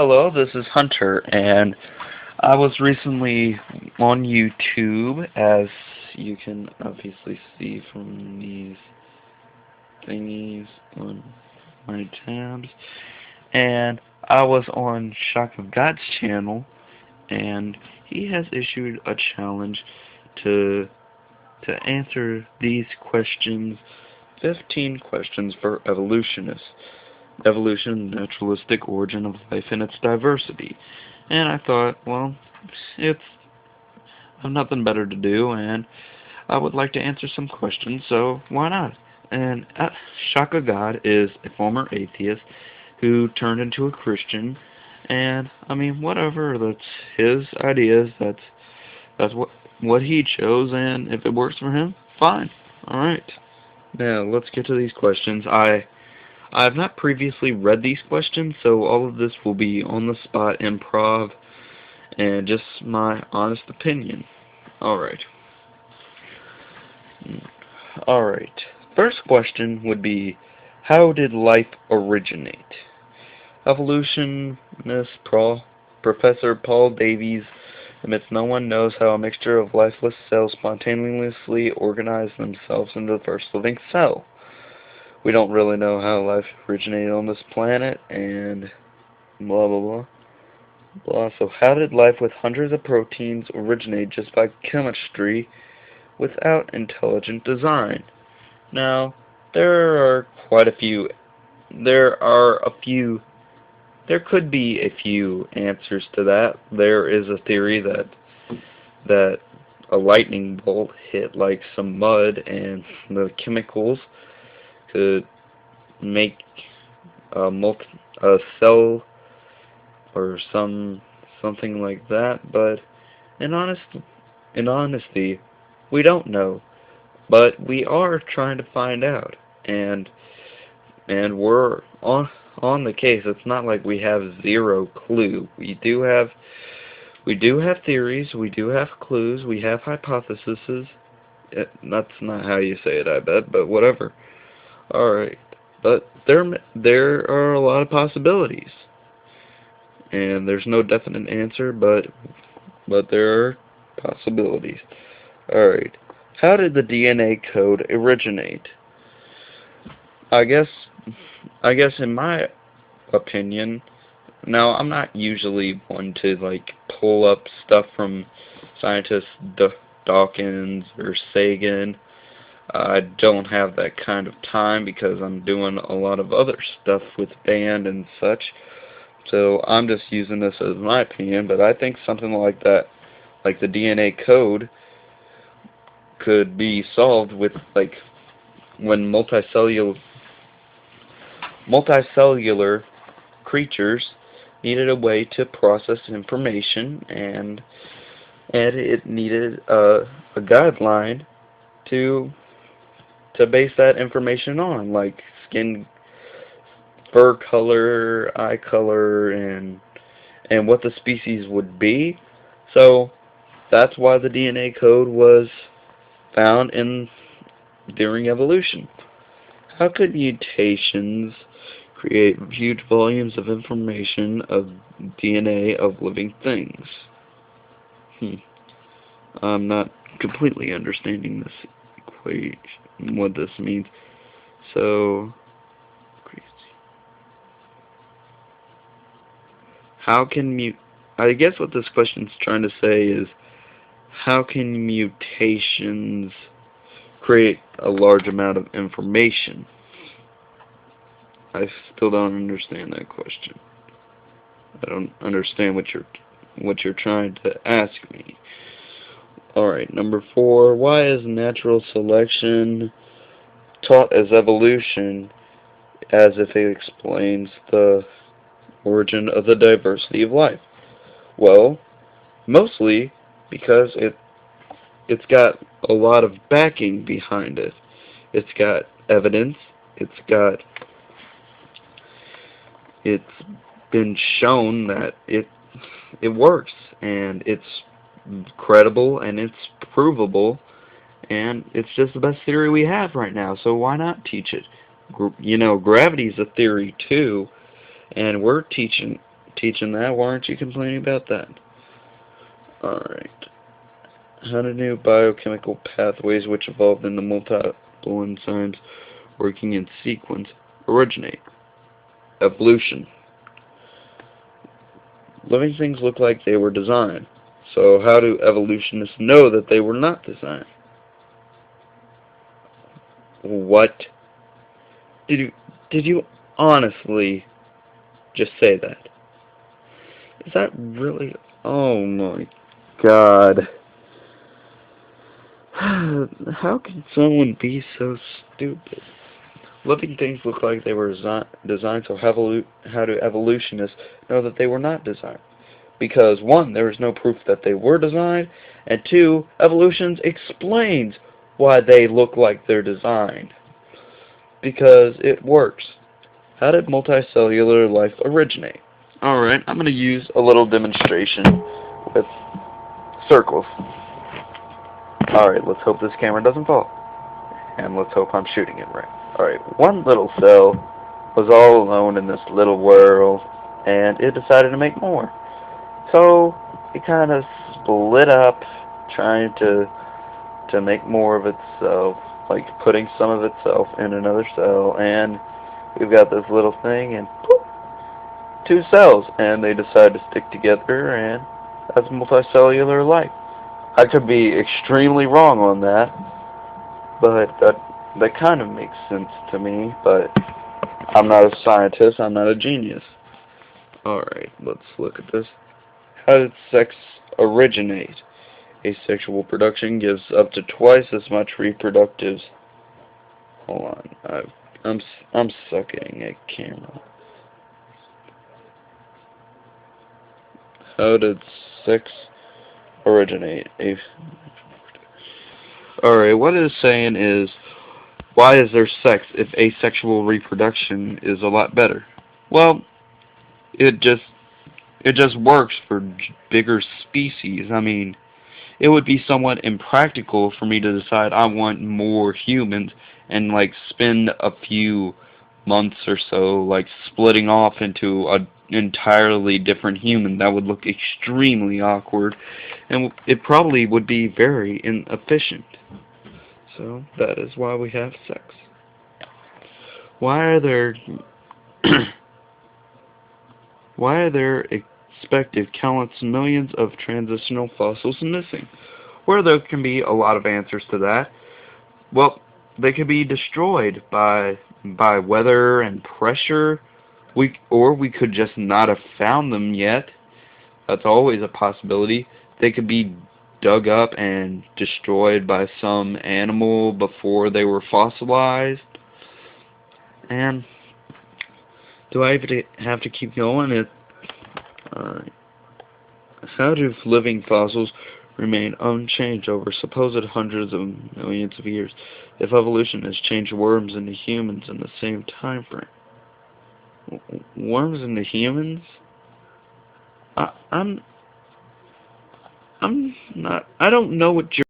Hello, this is Hunter, and I was recently on YouTube, as you can obviously see from these thingies on my tabs, and I was on Shock of God's channel, and he has issued a challenge to answer these questions, 15 questions for evolutionists. Evolution, naturalistic origin of life and its diversity. And I thought, well, it's I have nothing better to do, and I would like to answer some questions, so why not? And Shaka God is a former atheist who turned into a Christian, and I mean, whatever. That's his ideas. That's what he chose, and if it works for him, fine. All right. Now let's get to these questions. I have not previously read these questions, so all of this will be on the spot improv and just my honest opinion. Alright. Alright. First question would be, how did life originate? Evolutionist Professor Paul Davies admits no one knows how a mixture of lifeless cells spontaneously organize themselves into the first living cell. We don't really know how life originated on this planet, and blah blah blah. So how did life with hundreds of proteins originate just by chemistry without intelligent design? Now, there are quite a few, there are a few, there could be a few answers to that. There is a theory that a lightning bolt hit like some mud and the chemicals could make a cell or something like that, but in honesty, we don't know. But we are trying to find out, and we're on the case. It's not like we have zero clue. We do have theories, we do have clues, we have hypotheses. That's not how you say it, I bet, but whatever. Alright, but there are a lot of possibilities, and there's no definite answer, but there are possibilities. Alright, how did the DNA code originate? I guess in my opinion, now I'm not usually one to like pull up stuff from scientists Dawkins or Sagan. I don't have that kind of time because I'm doing a lot of other stuff with band and such. So I'm just using this as my opinion, but I think something like that, like the DNA code, could be solved with like when multicellular creatures needed a way to process information, and it needed a guideline to base that information on, like skin, fur color, eye color, and what the species would be. So that's why the DNA code was found during evolution. How could mutations create huge volumes of information of DNA of living things? I'm not completely understanding this equation, what this means. So, crazy. How can I guess what this question's trying to say is, how can mutations create a large amount of information? I still don't understand that question. I don't understand what you're trying to ask me. Alright, number 4. Why is natural selection taught as evolution as if it explains the origin of the diversity of life? Well, mostly because it's got a lot of backing behind it. It's got evidence. It's been shown that it works, and it's credible, and it's provable, and it's just the best theory we have right now, so why not teach it? Gravity's a theory too, and we're teaching teaching that. Why aren't you complaining about that? Alright. How do new biochemical pathways which evolved into multiple enzymes working in sequence originate? Evolution. Living things look like they were designed. So how do evolutionists know that they were not designed? What? Did you honestly just say that? Is that really? Oh my God. How can someone be so stupid? Living things look like they were designed, so how do evolutionists know that they were not designed? Because, one, there is no proof that they were designed, and two, evolution explains why they look like they're designed. Because it works. How did multicellular life originate? Alright, I'm going to use a little demonstration with circles. Alright, let's hope this camera doesn't fall. And let's hope I'm shooting it right. Alright, one little cell was all alone in this little world, and it decided to make more. So, it kind of split up, trying to make more of itself, like putting some of itself in another cell, and we've got this little thing, and poof, two cells, and they decide to stick together, and that's multicellular life. I could be extremely wrong on that, but that kind of makes sense to me, but I'm not a scientist, I'm not a genius. Alright, let's look at this. How did sex originate? Asexual production gives up to twice as much reproductive. Hold on, I'm sucking at camera. How did sex originate? Alright, what it is saying is, why is there sex if asexual reproduction is a lot better? Well, it just works for bigger species. I mean, it would be somewhat impractical for me to decide I want more humans and like spend a few months or so like splitting off into an entirely different human. That would look extremely awkward, and it probably would be very inefficient. So that is why we have sex. Why are there why are there expected countless millions of transitional fossils missing? Well, there can be a lot of answers to that. Well, they could be destroyed by weather and pressure. Or we could just not have found them yet. That's always a possibility. They could be dug up and destroyed by some animal before they were fossilized. And do I have to keep going? How do living fossils remain unchanged over supposed hundreds of millions of years if evolution has changed worms into humans in the same time frame? Worms into humans? I'm not. I don't know what you're